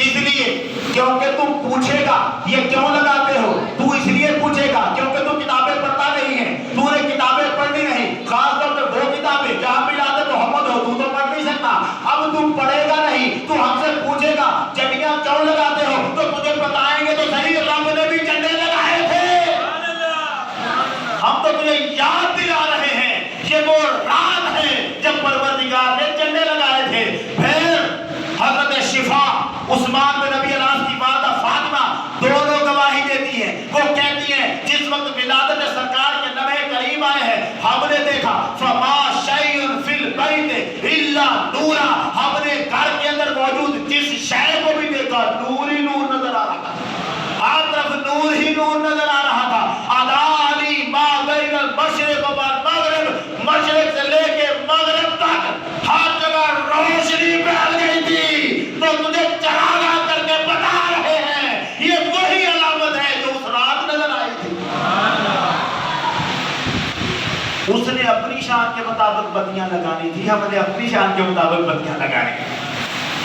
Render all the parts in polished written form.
کس لیے؟ کیونکہ تم پوچھے گا یہ کیوں لگاتے ہو، تو اس لیے پوچھے گا کیونکہ تم کتابیں پڑھتا نہیں ہے، تو نے کتابیں پڑھنی نہیں، خاص طور پہ وہ کتابیں جہاں میلاد محمد ہو تو پڑھ نہیں سکتا۔ اب تم پڑھے گا نہیں تو ہم سے پوچھے گا چٹیاں کیوں لگاتے ہو، تو تجھے بتائیں گے تو صحیح رب نے بھی جھنڈے لگائے تھے۔ ہم تو تجھے یاد دلا رہے ہیں یہ وہ رات ہے جب پروردگار نے جھنڈے لگائے تھے۔ پھر حضرت شفا عثمان بن نبی الاس کی والدہ فاطمہ دونوں گواہی دیتی ہیں، وہ کہتی ہیں جس وقت ولادت سرکار کے لمحے قریب آئے ہیں ہم نے دیکھا فما شیء فی البیت الا نورا، ہم نے گھر کے اندر موجود جس شے کو بھی دیکھا نور ہی نور نظر آ رہا تھا، ہر طرف نور ہی نور نظر آ رہا تھا۔ اذالی ما بین المشرق والمغرب، مشرق سے لے کے مغرب تک ہر جگہ روشنی پھیل گئی تھی۔ تو تجھے چراغاں کر کے بتا رہے ہیں یہ وہی علامت ہے جو اس رات نظر آئی تھی۔ اس نے اپنی شان کے مطابق بتیاں لگانی تھی، ہم نے اپنی شان کے مطابق بتیاں لگانی ہیں۔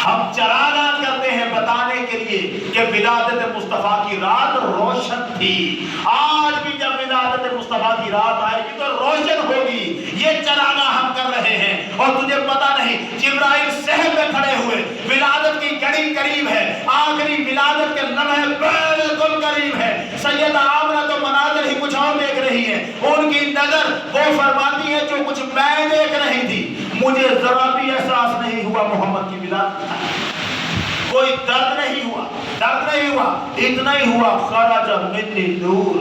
ہم چراغاں کرتے ہیں بتانے کے لیے کہ ولادت مصطفیٰ کی رات روشن تھی۔ آج بھی جب ولادت مصطفیٰ کی رات آئے گی تو روشن ہوگی، یہ چراغاں ہم کر رہے ہیں۔ اور تجھے پتا نہیں جبرائیل صحن میں کھڑے ہوئے، ولادت کی گھڑی قریب ہے، آخری ولادت کے لمحے بالکل قریب ہے۔ سیدہ آمنہ تو مناظر ہی کچھ اور دیکھ رہی ہے، ان کی نظر وہ فرماتی ہے جو کچھ میں دیکھ رہی تھی، مجھے ذرا بھی احساس نہیں ہوا محمد کی ولادت کا، کوئی درد نہیں ہوا، درد نہیں ہوا، اتنا ہی ہوا خرج منی نور،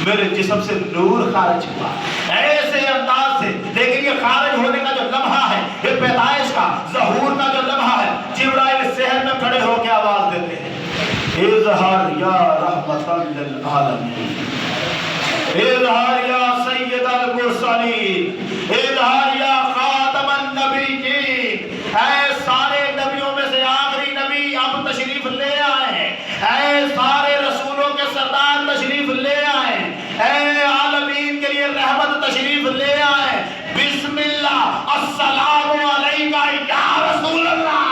میرے جسم سے نور خارج ہوا ایسے انداز سے۔ لیکن یہ خارج ہونے کا جو لمحہ ہے، یہ پیدائش کا ظہور کا جو لمحہ ہے، جبرائیل صحن میں کھڑے ہو کے آواز دیتے ہیں اظہر یا رحمت للعالمین، اظہر یا سید المرسلین، اظہر یا خاتم النبیین۔ اے سارے نبیوں میں سے آخری نبی اب تشریف لے آئے ہیں، اے سارے رسولوں کے سردار تشریف لے آئے ہیں، اے عالمین کے لیے رحمت تشریف لے آئے، بسم اللہ السلام علیکہ یا رسول اللہ۔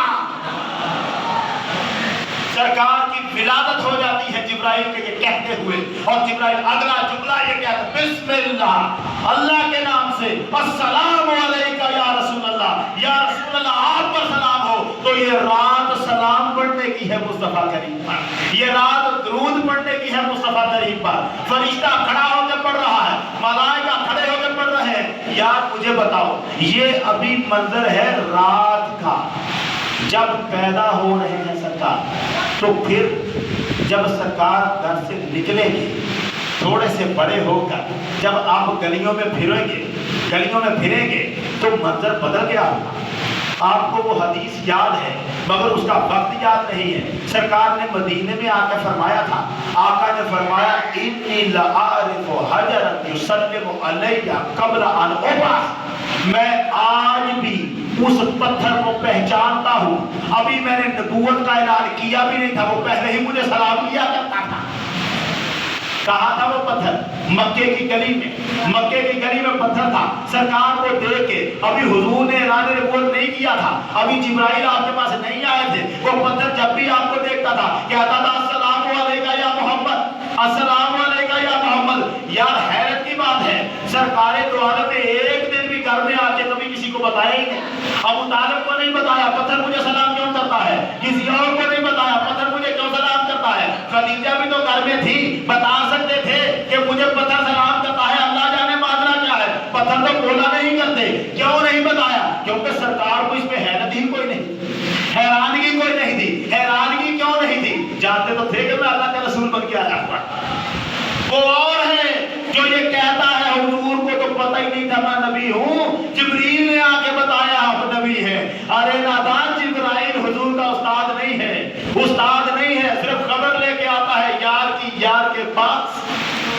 سرکار کی ولادت ہو جاتی ہے جبرائیل کے یہ کہتے ہوئے، اور جبرائیل اگلا جملہ یہ کہتا ہے بسم اللہ، اللہ کے نام سے، السلام علیکہ یا رسول اللہ، یا رسول اللہ آپ پر سلام ہو۔ تو یہ رات سلام پڑھنے کی ہے مصطفیٰ کریم پر، یہ رات درود پڑھنے کی ہے مصطفیٰ کریم پر۔ فرشتہ کھڑا ہو کے پڑھ رہا ہے، ملائکہ کھڑے ہو کے پڑھ رہے ہیں۔ یار مجھے بتاؤ یہ ابھی منظر ہے رات کا، جب پیدا ہو رہے ہیں سرکار، تو پھر جب سرکار گھر سے نکلیں گے تھوڑے سے بڑے ہو کر، جب آپ گلیوں میں پھریں گے تو منظر بدل گیا ہوگا۔ آپ کو وہ حدیث یاد ہے مگر اس کا وقت یاد نہیں ہے۔ سرکار نے مدینے میں آ کے فرمایا تھا، آقا نے فرمایا انی لأعرف حجرا یسلم علی قبل ان ابعث، میں آج بھی اس پتھر کو پہچانتا ہوں، ابھی میں نے نبوت کا اعلان کیا بھی نہیں تھا وہ پہلے ہی مجھے سلام کیا کرتا تھا۔ کہاں تھا وہ پتھر؟ مکے کی گلی میں، مکے کی گلی میں پتھر تھا۔ سرکار کو دیکھ کے ابھی حضور نے اعلان نبوت نہیں کیا تھا، ابھی جبرائیل آپ کے پاس نہیں آئے تھے، وہ پتھر جب بھی آپ کو دیکھتا تھا کہتا تھا السلام علیکہ یا محمد، السلام علیکہ یا محمد۔ یار حیرت کی بات ہے سرکار دو عالم نے ایک دن بھی گھر میں آ کے کبھی کسی کو بتایا ہی نہیں۔ ابو طالب کو نہیں بتایا پتھر مجھے سلام کیوں کرتا ہے، کسی اور کو نہیں بتایا پتھر مجھے کیوں سلام کرتا ہے۔ خدیجہ بھی تو گھر میں تھی، بتا سکتے تھے کہ مجھے پتھر سلام کرتا ہے، اللہ جانے ماجرا کیا ہے، پتھر تو بولا نہیں کرتے۔ کیوں نہیں بتایا؟ کیونکہ سرکار کو اس پہ حیرت ہی کوئی نہیں، حیرانگی کوئی نہیں تھی۔ حیرانگی کیوں نہیں تھی؟ جانتے تو تھے کہ میں اللہ کا رسول بن کے آیا ہوا۔ وہ اور ہے جو یہ کہتا ہے حضور کو تو پتہ ہی نہیں تھا میں نبی ہوں، جبریل نے آ کے بتایا آپ نبی ہیں۔ ارے نادان جبرائیل حضور کا استاد نہیں ہے، استاد نہیں ہے، صرف خبر لے کے آتا ہے یار کی یار کے پاس،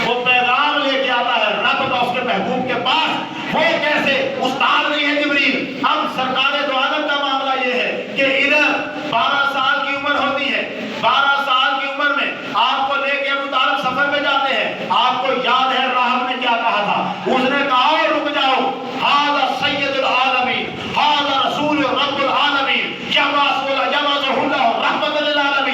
وہ پیغام لے کے آتا ہے رب کا اس کے محبوب کے پاس، وہ کیسے استاد نہیں ہے جبریل۔ اب سرکار دو عالم کا معاملہ یہ ہے کہ ادھر 12 سال کی عمر ہوتی ہے، 12 سال کی عمر میں آپ کو لے کے ابو طالب سفر میں جاتے ہیں۔ آپ کو یاد ہے راہب نے کیا کہا تھا؟ اس نے کہا رک جاؤ، ھذا سید العالمین، ھذا رسول رب العالمین، یبعثہ اللہ رحمۃ للعالمین۔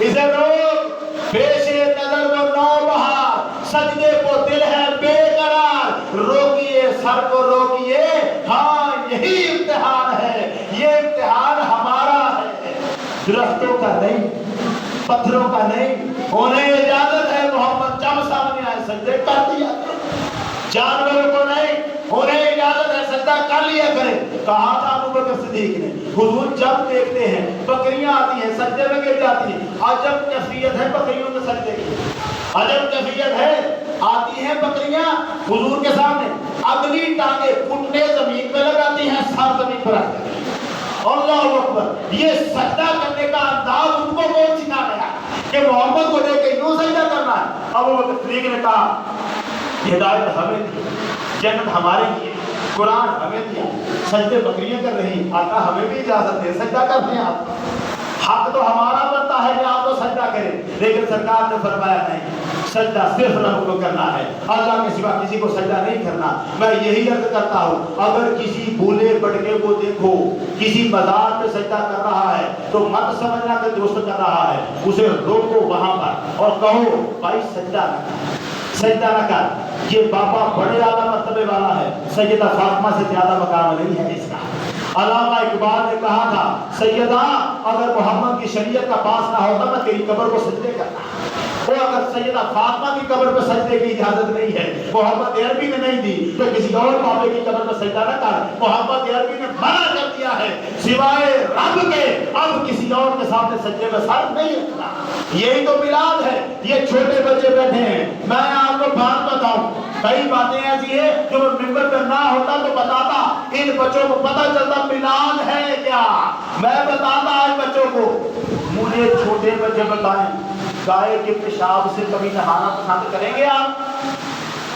اسے روک، پیش نظر وہ نوبہار، سجدے کو دل ہے بے قرار، روکیے سر کو روکیے، ہاں یہی امتحان ہے، یہ امتحان ہمارا ہے، درختوں کا نہیں، پتھروں کا نہیں، انہیں اجازت ہے محمد جب سامنے آئے سجدے کر دیا، جانوروں کو نہیں، انہیں اجازت ہے سجدہ کر لیا کرے۔ کہا تھا ابو بکر صدیق نے، حضور جب دیکھتے ہیں بکریاں آتی ہیں سجدے میں گر جاتی ہیں، عجب کیفیت ہے بکریوں کے سجدے کی، عجب کیفیت ہے، آتی ہیں بکریاں حضور کے سامنے، اگلی ٹانگیں گھٹنے زمین پہ لگاتی ہیں، سر زمین پر رکھتے ہیں، اللہ اکبر۔ یہ سجدہ کرنے کا انداز ان کو کون سکھا گیا کہ محمد کو دیکھ کے یوں سجدہ کرنا ہے؟ ابو بکر صدیق نے کہا ہدایت ہمیں دی، جنت ہمارے لیے، قرآن ہمیں دیا، سجدے بکریاں کر رہی، آقا ہمیں بھی اجازت دے سجدہ کرتے ہیں آپ، حق تو ہمارا بنتا ہے کہ آپ تو سجدہ کریں، لیکن سرکار نے فرمایا نہیں، سجدہ صرف رب کو کرنا ہے، اللہ کے سوا کسی کو سجدہ نہیں کرنا۔ میں یہی عرض کرتا ہوں، اگر کسی بھولے بٹکے کو دیکھو کسی مزار پہ سجدہ کر رہا ہے تو مت سمجھنا کہ درست کر رہا ہے، اسے روکو وہاں پر اور کہو بھائی سجدہ نہ کر، سجدہ نہ کر، یہ بابا بڑے اعلیٰ مرتبے والا ہے، سیدہ فاطمہ سے زیادہ مقام نہیں ہے اس کا۔ علامہ اقبال نے کہا تھا سیدہ اگر محمد کی شریعت کا پاس نہ ہوتا میں تیری قبر کو سجدے کرتا، وہ اگر سیدہ فاطمہ کی قبر پہ سجدے کی اجازت نہیں ہے، محمد عربی نے نہیں دی تو کسی اور بابے کی قبر پہ سجدہ نہ کر، محمد عربی نے منع کر دیا ہے سوائے رب کے اب کسی اور کے سامنے سجدے میں سر نہیں رکھنا۔ یہی تو میلاد ہے۔ یہ چھوٹے بچے بیٹھے ہیں، میں آپ کو بات بتاؤں، کئی باتیں ایسی ہیں جو ممبر پہ نہ ہوتا تو بتاتا، ان بچوں کو پتہ چلتا میلاد ہے کیا، میں بتاتا آج بچوں کو۔ مجھے چھوٹے بچے بتائیں گائے کے پیشاب سے کبھی نہانا پسند کریں گے آپ؟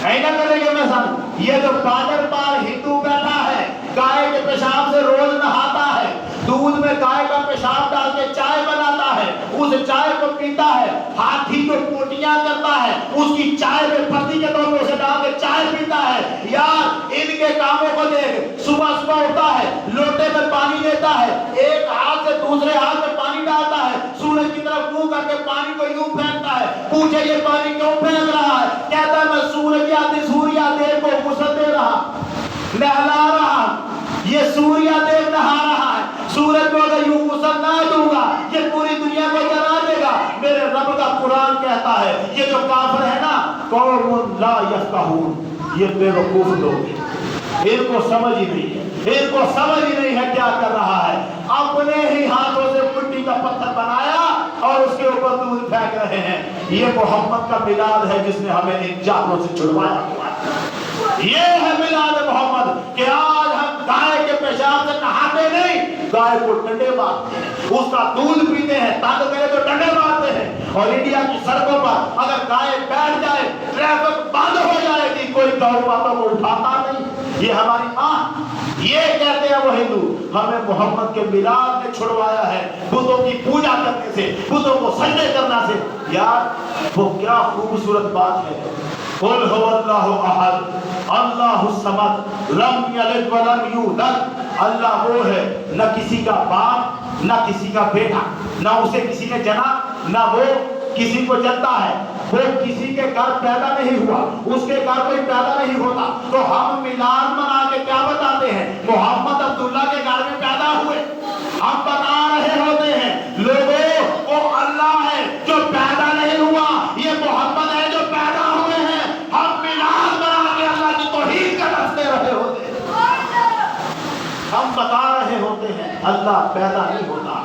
نہیں نہ کریں گے میں سن۔ یہ جو پاجر پار ہندو بیٹھا ہے گائے کے پیشاب سے روز نہاتا ہے، دودھ میں گائے کا پیشاب ڈال کے چائے بناتا ہے، اس چائے کو پیتا ہے، ہاتھی جو پوٹیاں کرتا ہے اس کی چائے میں پتی کے طور پر اسے ڈال کے چائے پیتا ہے۔ یار ان کے کاموں کو دیکھ، صبح صبح اٹھتا ہے، لوٹے میں پانی لیتا ہے، ایک ہاتھ سے دوسرے ہاتھ میں پانی ڈالتا ہے، سورج کی طرف منہ کر کے پانی کو یوں پھینکتا ہے، پوچھے یہ پانی کیوں پھینک رہا ہے؟ کہتا ہے میں سوریا دیو کو غسل دے رہا، نہلا رہا، یہ سوریا دیو نہا رہا ہے، سورج کو اگر یوں غسل نہ دوں گا یہ پوری دنیا کو جلا دے گا۔ میرے رب کا قرآن کہتا ہے یہ جو کافر ہے نا قوم لا یفقہون، یہ بے وقوف لوگ ہیں، ان کو سمجھ ہی نہیں ہے، ان کو سمجھ ہی نہیں ہے کیا کر رہا ہے، اپنے ہی ہاتھوں سے مٹی کا پتھر بنایا اور اس کے اوپر دودھ پھینک رہے ہیں۔ یہ محمد کا میلاد ہے جس نے ہمیں ان جانوں سے چھڑوایا ہوا ہے۔ یہ ہے میلاد محمد کہ آج ہم گائے کے پیشاب سے نہاتے نہیں، گائے کو ڈنڈے مارتے ہیں، اس کا دودھ پیتے ہیں، تانگ کرے تو ڈنڈے مارتے ہیں، اور انڈیا کی سڑکوں پر اگر گائے بیٹھ جائے ٹریفک بند ہو جائے گی، کوئی گاؤں والوں کو اٹھاتا نہیں۔ یہ ہماری ماں، یہ کہتے ہیں وہ ہندو، ہمیں محمد کے میلاد نے چھڑوایا ہے بتوں کی پوجا کرنے سے، بتوں کو سجدے کرنا سے۔ یار وہ کیا خوبصورت بات ہے، قل هو اللہ احد اللہ الصمد لم یلد ولم یولد، اللہ وہ ہے نہ کسی کا باپ نہ کسی کا بیٹا، نہ اسے کسی نے جنا نہ وہ کسی کو جنتا ہے، وہ کسی کے گھر پیدا نہیں ہوا، اس کے گھر کوئی پیدا نہیں ہوتا، تو ہم میلاد منا کے کیا بتاتے ہیں؟ محمد عبداللہ کے گھر میں پیدا ہوئے۔ ہم بتا رہے ہوتے ہیں لوگوں وہ اللہ ہے جو پیدا نہیں ہوا، یہ محمد ہے جو پیدا ہوئے ہیں۔ ہم میلاد منا کے اللہ کی توحید کا لفظ دے رہے ہوتے ہیں، ہم بتا رہے ہوتے ہیں اللہ پیدا نہیں ہوتا،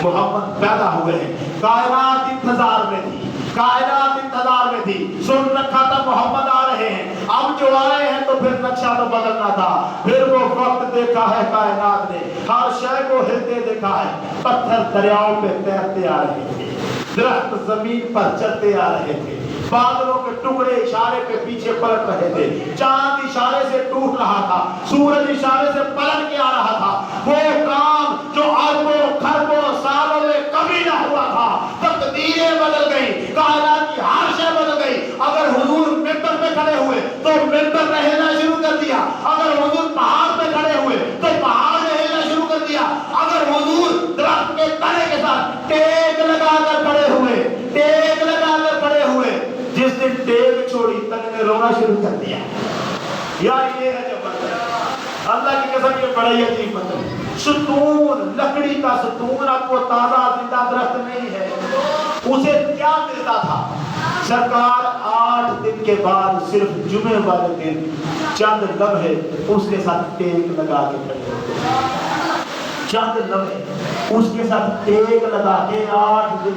محمد پیدا ہوئے ہیں۔ کائنات انتظار میں تھی، کائنات انتظار میں تھی، سن رکھا تھا محمد آ رہے ہیں، اب جو آئے ہیں تو پھر نقشہ تو بدلنا تھا، پھر وہ وقت دیکھا ہے کائنات نے، ہر شے کو ہلتے دیکھا ہے، پتھر دریاؤں پہ تیرتے آ رہے تھے، درخت زمین پر چلتے آ رہے تھے، بادلوں کے ٹکڑے اشارے پہ پیچھے پلٹ رہے تھے، چاند اشارے سے ٹوٹ رہا تھا، سورج اشارے سے پلٹ کے آ رہا تھا، وہ کام جو اربوں خربوں سالوں میں کبھی نہ ہوا تھا، تقدیریں بدل گئی، کائنات کی ہر شے بدل گئی۔ اگر حضور ممبر پہ کھڑے ہوئے تو ممبر نے ہلنا شروع کر دیا، اگر حضور پہاڑ پہ کھڑے ہوئے تو پہاڑ نے ہلنا شروع کر دیا، اگر حضور درخت کے تنے کے ساتھ ٹیک لگا کر کھڑے ہوئے رونا شروع کر دیا. یار یہ ہے جب اللہ کی قسم یہ بڑا ہی عجیب مطلب. ستون, لکڑی کا ستون, اب وہ تازہ زندہ درخت نہیں ہے. اسے کیا ملتا تھا؟ سرکار 8 دن کے بعد صرف جمعے والے دن چند لمحے اس کے ساتھ ٹیک لگا کے کھڑے ہوتے. چند لمحے اس کے ساتھ ٹیک لگا کے 8 دن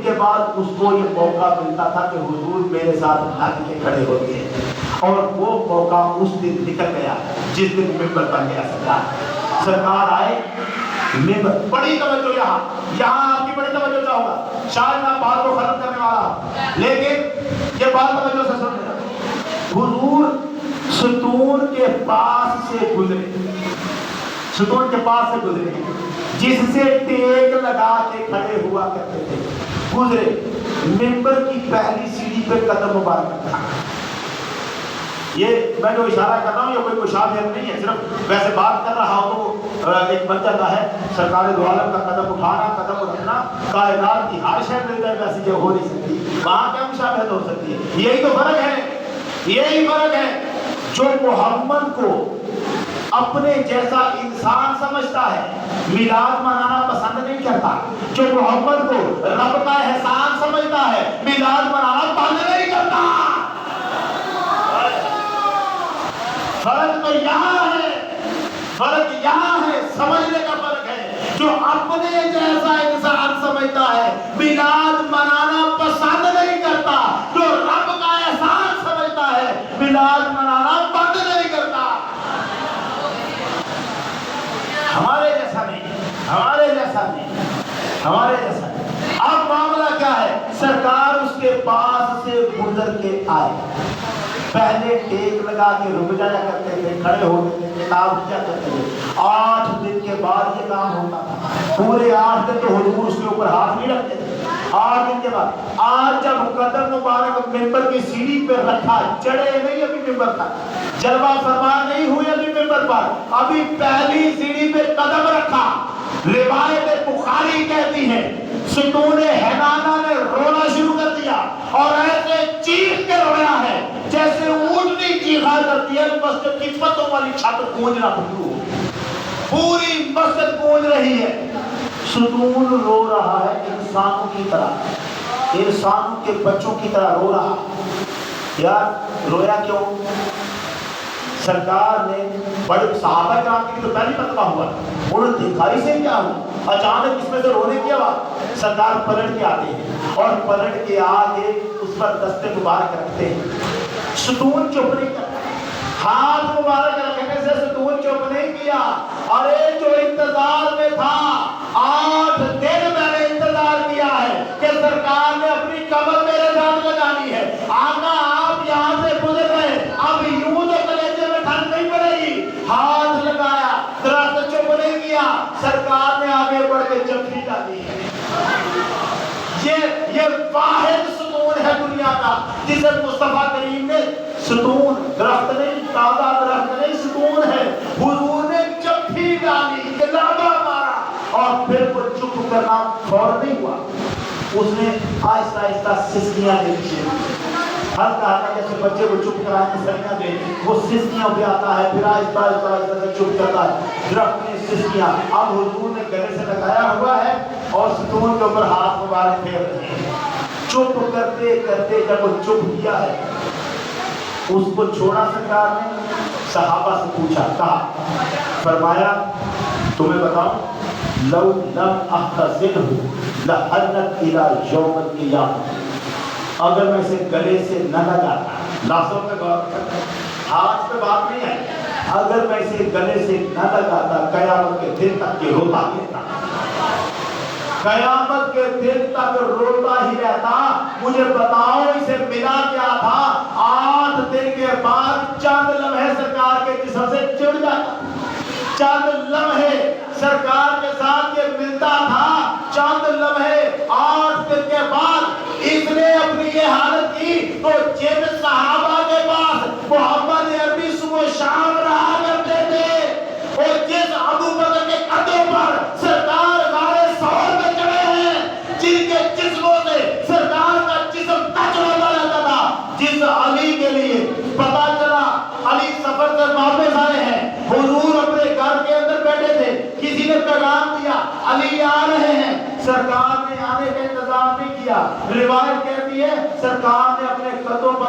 کے بعد اس کو یہ موقع ملتا تھا کہ حضور میرے ساتھ لگ کے کھڑے ہوتے ہیں. اور وہ موقع اس دن نکل گیا جس دن ممبر بن گیا. سرکار آئے ممبر. بڑی توجہ یہاں آپ کی بڑی توجہ چاہوں گا. شاید میں بات کو ختم کرنے والا لیکن یہ بات توجہ سے سن لینا. حضور ستون کے پاس سے گزرے جس سے ٹیک لگا کے کھڑے ہوا کرتے تھے. گزرے ممبر کی پہلی سیڑھی پہ قدم مبارک رکھا. یہ میں جو اشارہ کر رہا ہوں یہ کوئی مشابہت نہیں ہے, صرف ویسے بات کر رہا ہوں تو ایک بن جاتا ہے. سرکار دو عالم کا قدم اٹھانا, قدم رکھنا, کائنات کی ہر شے مل جائے ویسی جو ہو نہیں سکتی. وہاں کیا مشابہت ہو سکتی ہے؟ یہی تو فرق ہے, یہی فرق ہے. جو محمد کو اپنے جیسا انسان سمجھتا ہے میلاد منانا پسند نہیں کرتا. جو محمد کو رب کا احسان سمجھتا ہے میلاد منانا پسند نہیں کرتا. فرق تو یہاں ہے, فرق یہاں ہے, سمجھنے کا فرق ہے. جو اپنے جیسا انسان سمجھتا ہے میلاد منانا پسند نہیں کرتا. جو رب کا احسان سمجھتا ہے میلاد منانا بند نہیں کرتا. ہمارے جیسا نہیں. اب معاملہ کیا ہے؟ سرکار اس کے پاس سے گزر کے آئے. پہلے ٹیک لگا کے رک جایا کرتے تھے, کھڑے ہوتے تھے, کتاب کیا کرتے تھے. 8 دن کے بعد یہ کام ہوتا تھا. پورے 8 دن تو حضور اس کے اوپر ہاتھ نہیں رکھتے تھے. 8 دن کے بعد آج جب قدم مبارک ممبر کی سیڑھی پہ رکھا, چڑھے نہیں ابھی ممبر تھا, جلوہ فرمان نہیں ہوئے ابھی ممبر پر, ابھی پہلی سیڑھی پہ قدم رکھا. روایت بخاری کہتی ہے ستون حنانہ نے رونا شروع کر دیا اور ایسے چیخ کے رویا ہے جیسے اونٹنی چیخا کرتی ہے. مسجد کی پتوں والی چھت گونجنا شروع ہو, پوری مسجد گونج رہی ہے. ستون رو رہا ہے انسانوں کی طرح, انسانوں کے بچوں کی طرح رو رہا. یار رویا کیوں؟ سرکار نے بڑے صحابہ کرام کی تو پہلی مرتبہ ہوا, انہوں نے دیکھا ہی سے کیا ہوا, اچانک اس میں سے رونے کی آواز. سرکار پلٹ کے آتے ہیں اور پلٹ کے آگے اس پر دستے مبارک رکھتے ہیں. ستون چپ نہیں کرتا, ہاتھ مبارک رکھنے سے ستون چپ نہیں کیا. ارے جو انتظار میں تھا 8 دن میں نے انتظار کیا ہے کہ سرکار نے اپنی کمر میرے ساتھ لگانی ہے. آقا آپ یہاں سے گزر گئے, اب یوں تو کلیجے میں ٹھنڈ نہیں پڑے گی. ہاتھ لگایا, درخت چپ نہیں کیا, سرکار نے آگے بڑھ کے جفی ڈالی ہے. یہ واحد ستون ہے دنیا کا جسے مصطفیٰ کریم نے, ستون درخت نہیں, تازہ درخت نہیں, ستون ہے. حضور نے جفی ڈالی, لعبہ مارا, اور پھر وہ چپ کرنا فوراً نہیں ہوا. اس نے آہستہ آہستہ سسکیاں دیکھی, ہلکا ہلکا جیسے بچے کو چپ کرائیں سسکیاں دے, وہ سسکیاں پہ آتا ہے, پھر آہستہ آہستہ سے چپ کرتا ہے. درخت نے سسکیاں اب حضور نے گلے سے لگایا ہوا ہے اور ستون کے اوپر ہاتھ مبارک پھیر رہے ہیں. چپ کرتے کرتے جب وہ چپ کیا ہے, اس کو چھوڑا سرکار نے, صحابہ سے پوچھا, کہا, فرمایا تمہیں بتاؤں لو لم احتزنہ لحنت الی یوم القیامہ, اگر میں اسے گلے سے نہ لگاتا, لفظوں پہ غور کرتا, ہاتھ پہ بات نہیں ہے, اگر میں اسے گلے سے نہ لگاتا قیامت کے دن تک یہ روتا رہتا, قیامت کے دن تک روتا ہی رہتا. مجھے بتاؤ اسے ملا کیا تھا؟ 8 دن کے بعد چند لمحے سرکار کے جسم سے چڑ جاتا, چند لمحے سرکار کے ساتھ یہ ملتا تھا, چند لمحے 8 دن کے بعد اس نے اپنی یہ حالت کی. تو جن صحابہ کے پاس محمد عربی صبح شام رہا کرتے تھے اور جس ابو بکر کے قدموں پر سرکار غار ثور میں چڑھے ہیں, جن کے جسموں سے سرکار کا جسم ٹچ ہوتا رہتا تھا,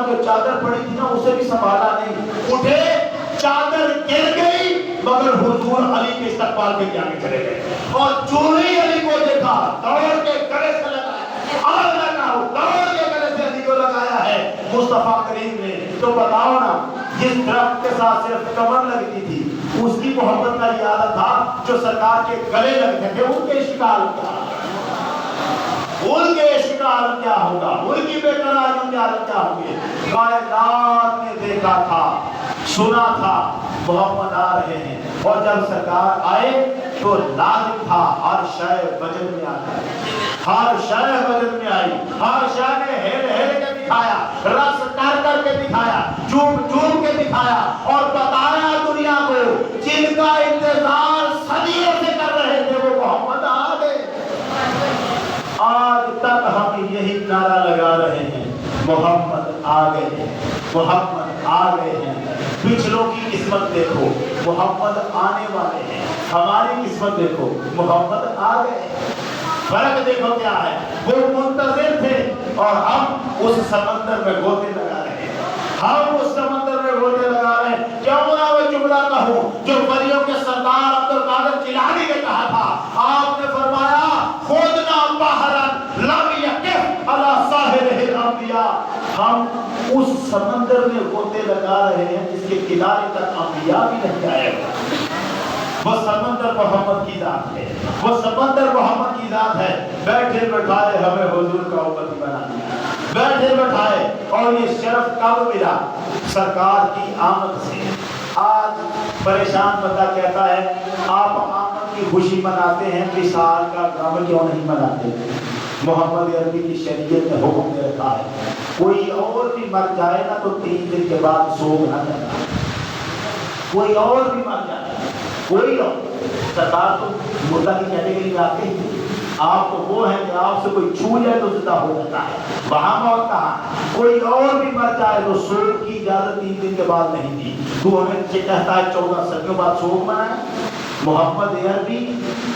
جو چادر پڑی تھی نا اسے بھی سنبھالا نہیں، اٹھے چادر گر گئی مگر حضور علی کے استقبال کے آگے چلے گئے، اور جو ہی علی کو دیکھا دوڑ کے گلے سے لگایا، آگ لگاؤ، دوڑ کے گلے سے علی کو لگایا ہے مصطفیٰ کریم نے۔ تو بتاؤ نا، جس درخت کے ساتھ صرف کمر لگتی تھی اس کی محبت کا ارادہ تھا، جو سرکار کے گلے لگتے تھے ان کے شکار کیا، ان کے شکار کیا ہوگا، ان کی بے قراری کیا ہوں گے۔ کائنات نے دیکھا تھا، سنا تھا محمد آ رہے ہیں، اور جب سرکار آئے تو لازم تھا ہر شے وجن میں آ گئی، ہر شے وجن میں آئی، ہر شے نے ہل ہل کے دکھایا، رقص کر کر کے دکھایا، جھوم جھوم کے دکھایا، اور بتایا دنیا کو جن کا انتظار صدیوں سے کر رہے تھے وہ محمد آ گئے۔ آج تک ہم یہی نعرہ لگا رہے ہیں، محمد آ گئے ہیں، محمد آ گئے ہیں۔ پچھلوں کی قسمت دیکھو، محمد آنے والے ہیں، ہماری قسمت دیکھو، محمد آ گئے۔ فرق دیکھو کیا ہے، وہ منتظر تھے اور ہم اس سمندر میں گوتے لگا رہے ہیں، ہم اس سمندر میں گوتے لگا رہے ہیں۔ کیوں نہ وہ جملہ کہوں جو ولیوں کے سردار عبد القادر جیلانی نے کہا تھا، آپ نے فرمایا خودنا بحرن لم یقف علی ساحلہ الانبیاء، ہم اس سمندر میں گوتے لگا رہے ہیں جس کے کنارے تک انبیاء بھی نہیں آئے ہوئے۔ وہ سمندر محمد کی ذات ہے، وہ سمندر محمد کی ذات ہے۔ بیٹھے بٹھائے ہمیں حضور کا امتی بنا دیا، بیٹھے بٹھائے، اور یہ شرف کب ملا؟ سرکار کی آمد سے۔ آج پریشان بندہ کہتا ہے آپ آمد کی خوشی مناتے ہیں، وصال کا غم کیوں نہیں مناتے؟ محمد عربی کی شریعت نے حکم دے رکھا ہے کوئی اور بھی مر جائے نا تو 3 دن کے بعد سوگ نہ کرنا، کوئی اور بھی مر جائے، کوئی اور۔ سرکار تو مردہ کی کیٹیگری میں آتے ہی، آپ تو وہ ہیں کہ آپ سے کوئی چھو جائے تو زندہ ہو جاتا ہے، وہاں موت کہاں؟ کوئی اور بھی مر جائے تو سوگ کی اجازت 3 دن کے بعد نہیں دی۔ تو ہمیں کہتا ہے 14 صدیوں بعد سوگ منائیں؟ محمد عربی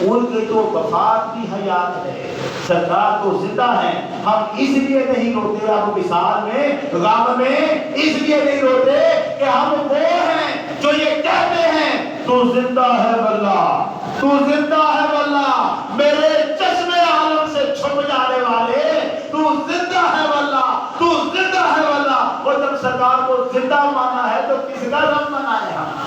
ان کی تو وفات بھی حیات ہے، سرکار تو زندہ ہیں، ہم اس لیے نہیں روتے اب وصال میں غم میں، اس لیے نہیں روتے کہ ہم وہ ہیں جو یہ کہتے ہیں تو زندہ ہے واللہ، تو زندہ ہے واللہ، میرے چشم عالم سے چھپ جانے والے، تو زندہ ہے واللہ، تو زندہ ہے واللہ۔ اور جب سرکار کو زندہ مانا ہے تو کس کا غم منائے ہم؟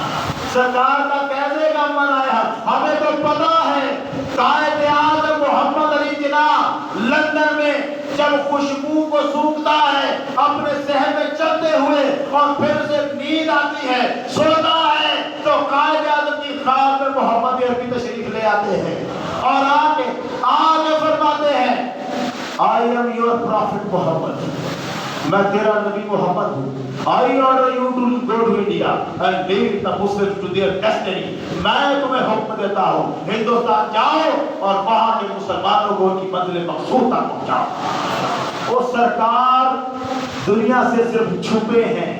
سرکار کا کیسے غم منائے ہم؟ ہمیں تو پتا ہے قائد اعظم محمد علی جناح لندن میں جب خوشبو کو سونگھتا ہے اپنے صحن میں چلتے ہوئے اور پھر اسے نیند آتی ہے، سوتا ہے، تو قائد اعظم کی خواب میں محمد عربی تشریف لے آتے ہیں اور آگے فرماتے ہیں I am your prophet Muhammad، میں تیرا نبی محمد ہوں۔ I order you to go to India and lead the Muslims to their destiny، میں تمہیں حکم دیتا ہوں ہندوستان جاؤ اور وہاں کے مسلمانوں کو ان کی منزل مقصود تک پہنچاؤ۔ وہ سرکار دنیا سے صرف چھپے ہیں،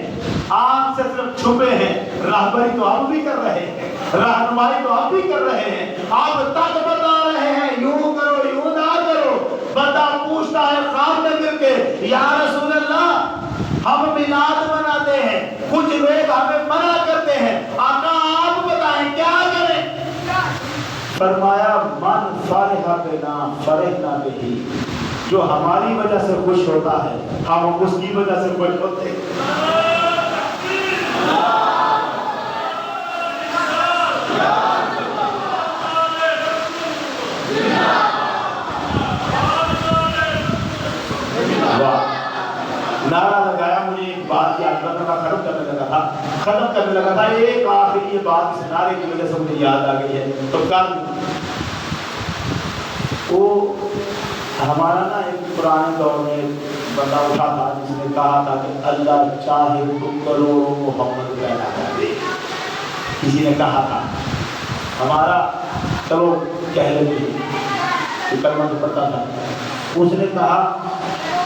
آنکھ سے صرف چھپے ہیں، راہبری تو آپ بھی کر رہے ہیں، رہنمائی تو آپ بھی کر رہے ہیں، آپ تک بتا رہے ہیں یوں کرو یوں نہ کرو۔ بندہ پوچھتا ہے خواب میں مل کے یا رسول اللہ ہم میلاد مناتے ہیں، کچھ لوگ ہمیں منع کرتے ہیں، آقا آپ بتائیں کیا کریں؟ فرمایا من فرح بنا فرحنا بہ، جو ہماری وجہ سے خوش ہوتا ہے ہم اس کی وجہ سے خوش ہوتے ہیں۔ نعرہ لگایا، مجھے ایک بات یاد کرنا ختم کرنے لگا تھا ایک آخری یہ بات اس نعرے کی وجہ سے مجھے یاد آ گئی ہے۔ تو کل وہ ہمارا نا ایک پرانے دور میں بندہ اٹھا تھا جس نے کہا تھا کہ اللہ چاہے تو کروڑوں محمد پیدا کر دے، کسی نے کہا تھا، ہمارا چلو کہہ لیتے کلمہ تو پڑھتا تھا، اس نے کہا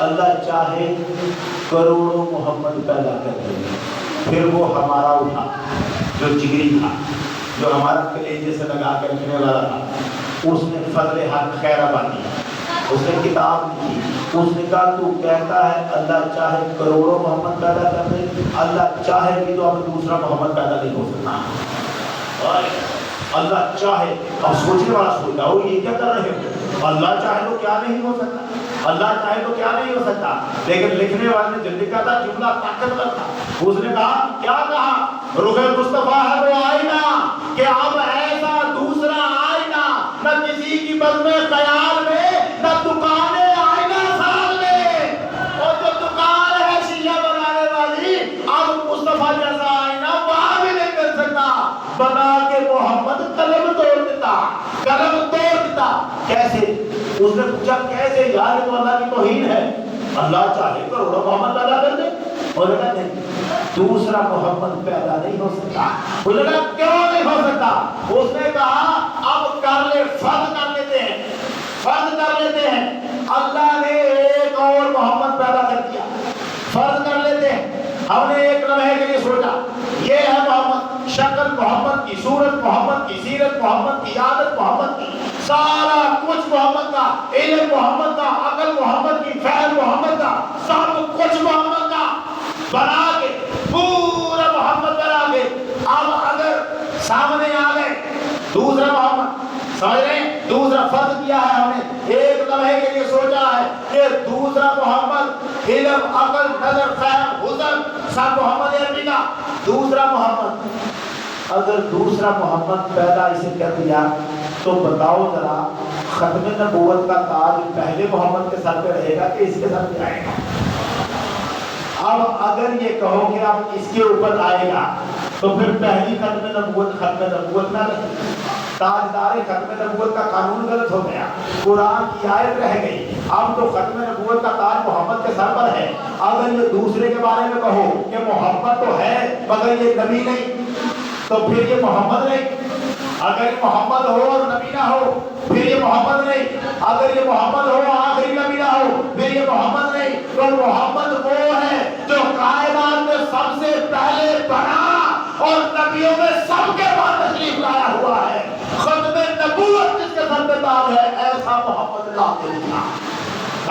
اللہ چاہے کروڑوں محمد پیدا کر دے۔ پھر وہ ہمارا اٹھا جو جگری تھا، جو ہمارا کلیجے سے لگا کے رکھنے والا تھا، اس نے فضل حق خیر آبادی، اس نے کتاب لکھی، اس نے کہا تو کہتا ہے اللہ چاہے کروڑوں محمد پیدا کر دے، اللہ چاہے بھی تو اب دوسرا محمد پیدا نہیں ہو سکتا۔ اللہ چاہے، اب سوچنے والا سوچتا ہو یہ کیا کر رہے ہو، اللہ چاہے تو کیا نہیں ہو سکتا، اللہ چاہے تو کیا نہیں ہو سکتا۔ لیکن لکھنے والے نے جو لکھا تھا جملہ طاقتور تھا، اس نے کہا کیا کہا، روح مصطفیٰ ہے وہ آئینہ کہ اب ایسا دوسرا آئینہ نہ کسی کی بزم خیال میں، نہ دکانیں آئینہ سال میں، اور جو دکان ہے شیشہ بنانے والی اب مصطفیٰ جیسا آئینہ وہاں بھی نہیں مل سکتا، بنا کے محمد قلم توڑ دیتا، قلم توڑ دیتا۔ کیسے؟ اس نے پوچھا کیسے یار، تو اللہ کی توہین ہے، اللہ چاہے کروڑوں محمد پیدا کر دے، اور کہا نہیں دوسرا محمد پیدا نہیں ہو سکتا۔ اس نے کہا کیوں نہیں ہو سکتا؟ اس نے کہا اب کر لے، فرض کر لیتے ہیں، فرض کر لیتے ہیں اللہ نے ایک اور محمد پیدا کر دیا، فرض کر لیتے ہیں ہم نے ایک لمحے کے لیے سوچا یہ ہے محمد، شکل محمد کی، صورت محمد کی، سیرت محمد کی، عادت محمد کی، سارا کچھ محمد کا، علم محمد کا، عقل محمد کی، فعل محمد کا، سب کچھ محمد کا بنا کے، پورا محمد بنا کے، اب اگر سامنے آ گئے دوسرا محمد، سمجھ رہے ہیں، دوسرا فرض کیا ہے ہم نے، ایک لمحے کے لیے سوچا ہے کہ دوسرا محمد علم، عقل، نظر، فہم، حسن سب محمد عربی کا، دوسرا محمد، اگر دوسرا محمد پیدا اسے کر دیا تو بتاؤ ذرا ختم نبوت کا تاج پہلے محمد کے سر پہ رہے گا کہ اس کے سر پہ آئے گا؟ اب اگر یہ کہو کہ اب اس کے اوپر آئے گا تو پھر پہلی ختم نبوت نہ رہے، تاجدار ختم نبوت کا قانون غلط ہو گیا، قرآن کی آیت رہ گئی، اب تو ختم نبوت کا تاج محمد کے سر پر ہے۔ اگر یہ دوسرے کے بارے میں کہو کہ محمد تو ہے مگر یہ نبی نہیں تو پھر یہ محمد نہیں، اگر یہ محمد ہو اور نبی نہ ہو پھر یہ محمد نہیں، اگر یہ محمد ہو آخری نبی نہ ہو پھر یہ محمد نہیں، تو محمد وہ ہے جو کائنات میں سب سے پہلے بنا اور نبیوں میں سب کے بعد تشریف لایا ہوا ہے، ختم نبوت جس کے سر پہ تاج ہے، ایسا محمد لا کے دکھا،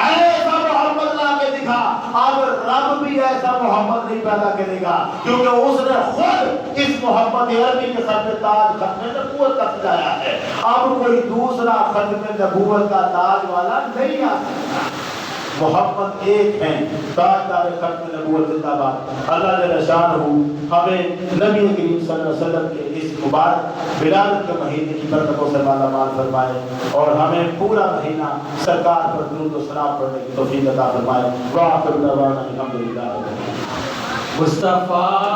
ایسا محمد لا کے دکھا۔ اب رب بھی ایسا محمد نہیں پیدا کرے گا کیونکہ اس نے خود اس محمد عربی کے سر پہ تاج ختم نبوت کا سجایا ہے، اب کوئی دوسرا ختم نبوت کا تاج والا نہیں آ سکتا۔ محمد ایک ہیں، تاجدار ختم نبوت زندہ باد۔ اللہ جل شانہ ہمیں نبی کریم صلی اللہ علیہ وسلم کے اس مبارک ولادت کے مہینے کی برکتوں سے مالا مال فرمائے اور ہمیں پورا مہینہ سرکار پر درود و سلام پڑھنے کی توفیق عطا فرمائے۔ وآخر دعوانا الحمدللہ۔ مصطفیٰ